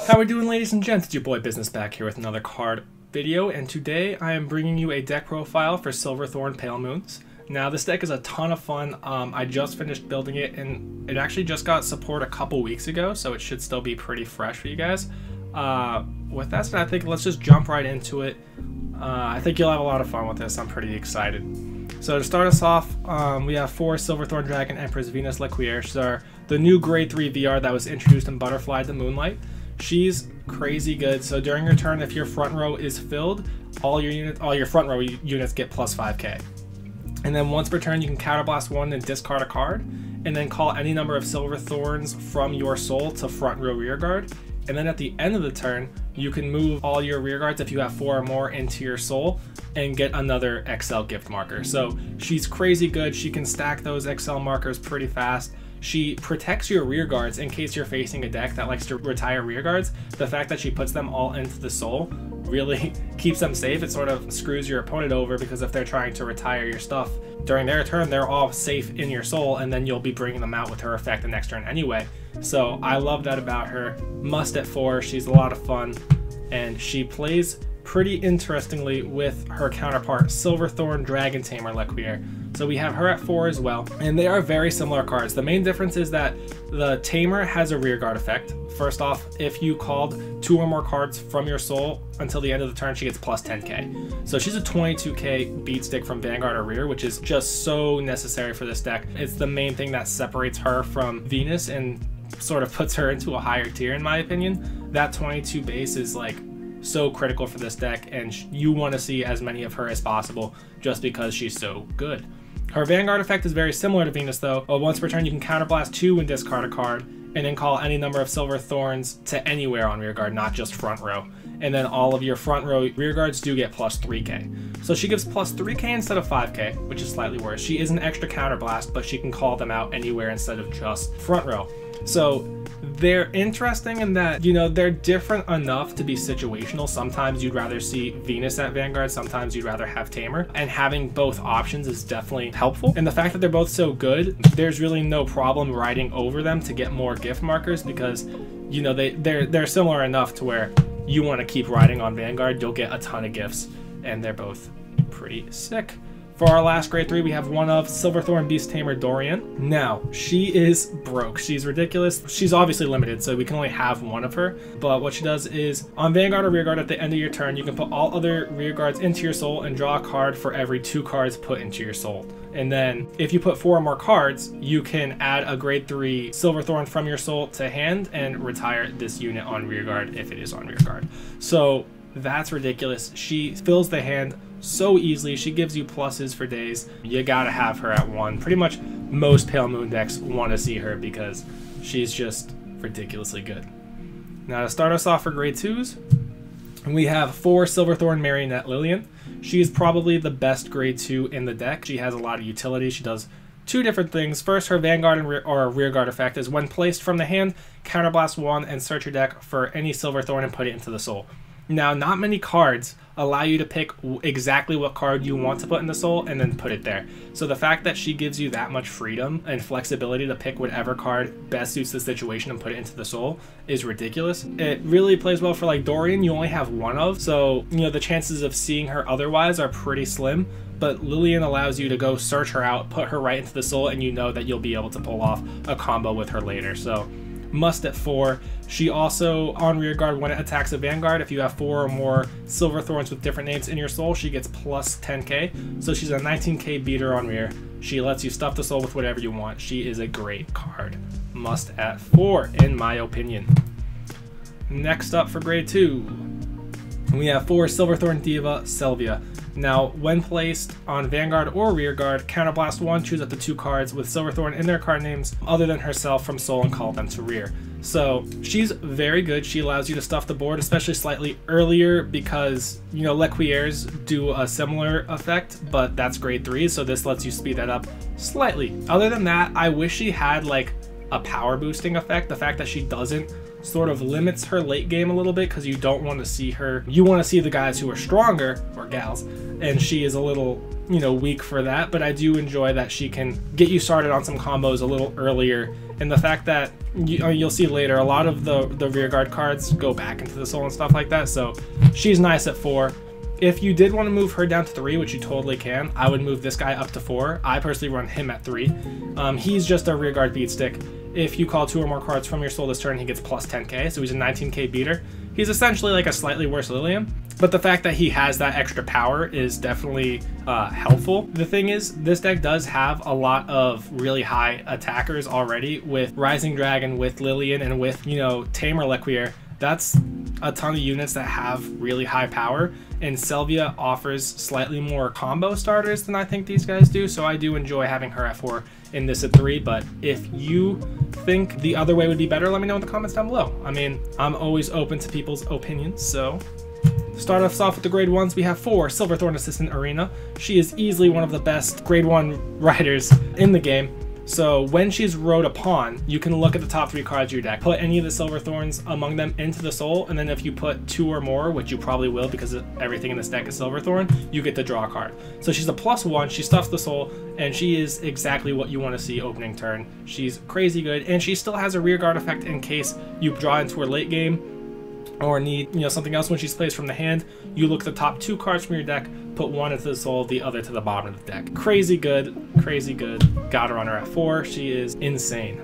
How we doing, ladies and gents? It's your boy Business back here with another card video, and today I am bringing you a deck profile for Silver Thorn Pale Moons. Now this deck is a ton of fun. I just finished building it and it actually just got support a couple weeks ago, so it should still be pretty fresh for you guys. With that said, I think let's just jump right into it. I think you'll have a lot of fun with this. I'm pretty excited. So to start us off, we have 4 Silverthorne Dragon Empress Venus Liquier. She's the new grade 3 VR that was introduced in Butterfly to Moonlight. She's crazy good. So during your turn, if your front row is filled, all your front row units get plus 5k. And then once per turn, you can counterblast 1 and discard a card, and then call any number of Silver Thorns from your soul to front row rear guard. And then at the end of the turn, you can move all your rear guards, if you have 4 or more, into your soul and get another XL gift marker. So she's crazy good. She can stack those XL markers pretty fast. She protects your rear guards in case you're facing a deck that likes to retire rear guards. The fact that she puts them all into the soul really keeps them safe. It sort of screws your opponent over, because if they're trying to retire your stuff during their turn, they're all safe in your soul, and then you'll be bringing them out with her effect the next turn anyway. So I love that about her. Must at 4. She's a lot of fun, and she plays pretty interestingly with her counterpart Silverthorne Dragon Tamer Liquier. So we have her at 4 as well, and they are very similar cards. The main difference is that the Tamer has a rear guard effect. First off, if you called 2 or more cards from your soul until the end of the turn, she gets plus 10k. So she's a 22k beat stick from Vanguard or rear, which is just so necessary for this deck. It's the main thing that separates her from Venus and sort of puts her into a higher tier, in my opinion. That 22 base is like so critical for this deck, and you want to see as many of her as possible just because she's so good. Her Vanguard effect is very similar to Venus though. Once per turn, you can counterblast 2 and discard a card, and then call any number of Silver Thorns to anywhere on rear guard, not just front row. And then all of your front row rear guards do get plus 3k. So she gives plus 3k instead of 5k, which is slightly worse. She is an extra counterblast, but she can call them out anywhere instead of just front row. So they're interesting in that, you know, they're different enough to be situational. Sometimes you'd rather see Venus at Vanguard, sometimes you'd rather have Tamer, and having both options is definitely helpful. And the fact that they're both so good, there's really no problem riding over them to get more gift markers, because, you know, they're similar enough to where you want to keep riding on Vanguard, you'll get a ton of gifts, and they're both pretty sick. For our last grade 3, we have one of Silverthorne Beast Tamer Dorian. Now, she is broke. She's ridiculous. She's obviously limited, so we can only have one of her. But what she does is, on Vanguard or rear guard at the end of your turn, you can put all other rear guards into your soul and draw a card for every 2 cards put into your soul. And then, if you put 4 or more cards, you can add a grade 3 Silverthorne from your soul to hand and retire this unit on rear guard if it is on rear guard. So that's ridiculous. She fills the hand so easily. She gives you pluses for days. You gotta have her at 1. Pretty much most Pale Moon decks want to see her because she's just ridiculously good. Now to start us off for grade 2s, we have 4 Silverthorne Marionette Lillian. She is probably the best grade 2 in the deck. She has a lot of utility. She does 2 different things. First, her Vanguard and rear guard effect is when placed from the hand, counterblast 1 and search your deck for any Silverthorne and put it into the soul. Now, not many cards allow you to pick exactly what card you want to put in the soul and then put it there. So the fact that she gives you that much freedom and flexibility to pick whatever card best suits the situation and put it into the soul is ridiculous. It really plays well for like Dorian, you only have 1 of, so you know the chances of seeing her otherwise are pretty slim. But Lillian allows you to go search her out, put her right into the soul, and you know that you'll be able to pull off a combo with her later. So must at 4. She also, on rear guard, when it attacks a Vanguard, if you have 4 or more Silver Thorns with different names in your soul, she gets plus 10k. So she's a 19k beater on rear. She lets you stuff the soul with whatever you want. She is a great card. Must at 4, in my opinion. Next up for grade 2, we have 4 Silverthorne Diva Selvia. Now, when placed on Vanguard or rear guard, counterblast 1, choose up to 2 cards with Silverthorne in their card names other than herself from soul and call them to rear. So she's very good. She allows you to stuff the board, especially slightly earlier, because, you know, Liquiers do a similar effect, but that's grade 3, so this lets you speed that up slightly. Other than that, I wish she had like a power boosting effect. The fact that she doesn't sort of limits her late game a little bit because you don't want to see her. You want to see the guys who are stronger, or gals, and she is a little, you know, weak for that. But I do enjoy that she can get you started on some combos a little earlier, and the fact that you'll see later a lot of the rearguard cards go back into the soul and stuff like that, so she's nice at 4. If you did want to move her down to 3, which you totally can, I would move this guy up to 4. I personally run him at 3. He's just a rearguard beat stick. If you call 2 or more cards from your soul this turn, he gets plus 10k, so he's a 19k beater. He's essentially like a slightly worse Lilium, but the fact that he has that extra power is definitely helpful. The thing is, this deck does have a lot of really high attackers already with Rising Dragon, with Lilian, and with, you know, Tamer Liquier. That's a ton of units that have really high power, and Sylvia offers slightly more combo starters than I think these guys do, so I do enjoy having her at 4 and this at 3. But if you think the other way would be better, let me know in the comments down below. I mean, I'm always open to people's opinions. So start us off with the grade 1s. We have 4 Silverthorne Assistant Arena. She is easily one of the best grade 1 riders in the game. So when she's rode upon, you can look at the top 3 cards of your deck, put any of the Silverthorns among them into the soul, and then if you put 2 or more, which you probably will because everything in this deck is Silverthorne, you get to draw a card. So she's a +1, she stuffs the soul, and she is exactly what you want to see opening turn. She's crazy good, and she still has a rearguard effect in case you draw into her late game or need, you know, something else when she's placed from the hand. You look at the top 2 cards from your deck, put 1 into the soul, the other to the bottom of the deck. Crazy good, crazy good. Gotta run her at 4. She is insane.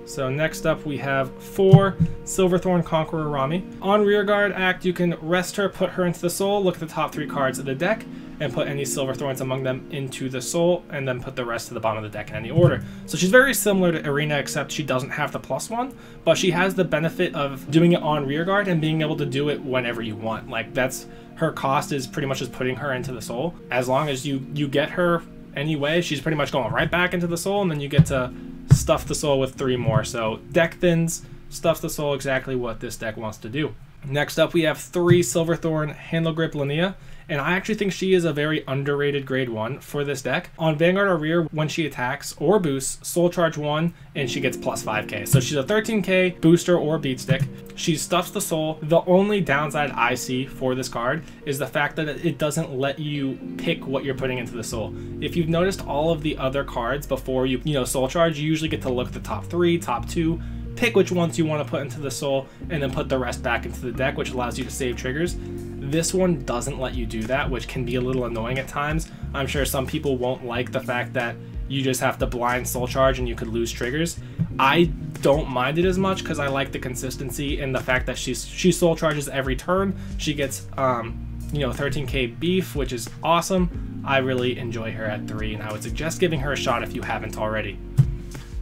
So next up we have 4 Silverthorne Conqueror Rami. On rearguard act, you can rest her, put her into the soul, look at the top 3 cards of the deck, and put any Silverthorns among them into the soul, and then put the rest to the bottom of the deck in any order. So she's very similar to Arena, except she doesn't have the +1, but she has the benefit of doing it on rearguard and being able to do it whenever you want. Like, that's her cost, is pretty much just putting her into the soul. As long as you get her anyway, she's pretty much going right back into the soul, and then you get to stuff the soul with 3 more. So deck thins, stuff the soul, exactly what this deck wants to do. Next up we have 3 Silverthorne Handle Grip Linnea, and I actually think she is a very underrated grade 1 for this deck. On Vanguard or Rear, when she attacks or boosts, Soul Charge 1, and she gets plus 5k. So she's a 13k booster or beat stick. She stuffs the soul. The only downside I see for this card is the fact that it doesn't let you pick what you're putting into the soul. If you've noticed all of the other cards before you Soul Charge, you usually get to look at the top 3, top 2, pick which ones you want to put into the soul, and then put the rest back into the deck, which allows you to save triggers. This one doesn't let you do that, which can be a little annoying at times. I'm sure some people won't like the fact that you just have to blind Soul Charge and you could lose triggers. I don't mind it as much because I like the consistency and the fact that she Soul Charges every turn. She gets 13k beef, which is awesome. I really enjoy her at 3, and I would suggest giving her a shot if you haven't already.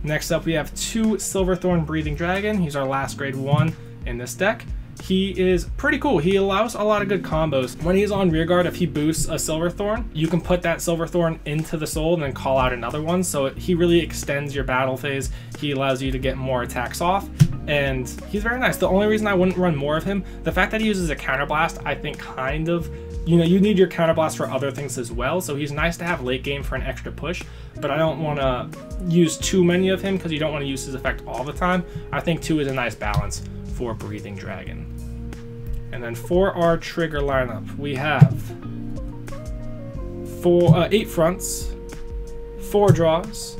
Next up we have 2 Silverthorne Breathing Dragon. He's our last grade 1 in this deck. He is pretty cool. He allows a lot of good combos. When he's on rearguard, if he boosts a Silverthorne, you can put that Silverthorne into the soul and then call out another one. So he really extends your battle phase. He allows you to get more attacks off, and he's very nice. The only reason I wouldn't run more of him, the fact that he uses a counterblast, I think kind of, you need your counterblast for other things as well. So he's nice to have late game for an extra push, but I don't want to use too many of him because you don't want to use his effect all the time. I think 2 is a nice balance for Breathing Dragon. And then for our trigger lineup, we have 8 fronts, 4 draws,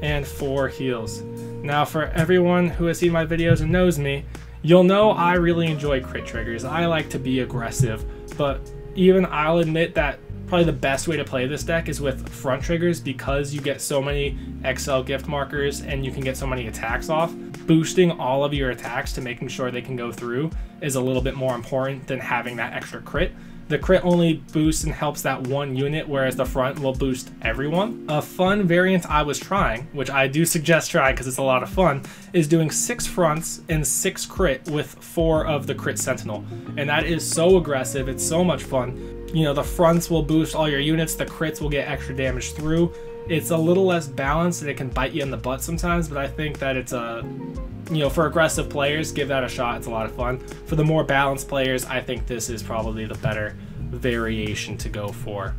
and 4 heals. Now for everyone who has seen my videos and knows me, you'll know I really enjoy crit triggers. I like to be aggressive, but even I'll admit that probably the best way to play this deck is with front triggers because you get so many XL gift markers and you can get so many attacks off. Boosting all of your attacks to making sure they can go through is a little bit more important than having that extra crit. The crit only boosts and helps that one unit, whereas the front will boost everyone. A fun variant I was trying, which I do suggest trying because it's a lot of fun, is doing 6 fronts and 6 crit with 4 of the crit sentinel. And that is so aggressive, it's so much fun. The fronts will boost all your units, the crits will get extra damage through. It's a little less balanced and it can bite you in the butt sometimes, but I think that it's for aggressive players, give that a shot. It's a lot of fun. For the more balanced players, I think this is probably the better variation to go for.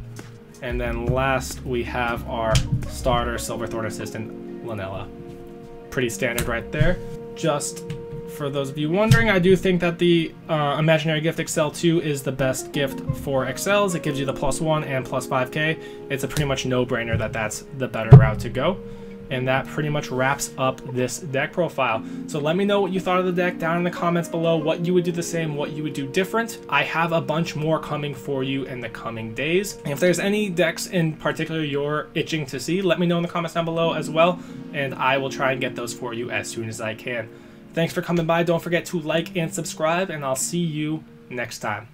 And then last, we have our starter Silverthorne Assistant Lanella. Pretty standard right there. Just for those of you wondering, I do think that the Imaginary Gift Excel 2 is the best gift for Excels. It gives you the +1 and +5k. It's a pretty much no-brainer that that's the better route to go. And that pretty much wraps up this deck profile. So let me know what you thought of the deck down in the comments below, what you would do the same, what you would do different. I have a bunch more coming for you in the coming days. And if there's any decks in particular you're itching to see, let me know in the comments down below as well, and I will try and get those for you as soon as I can. Thanks for coming by. Don't forget to like and subscribe, and I'll see you next time.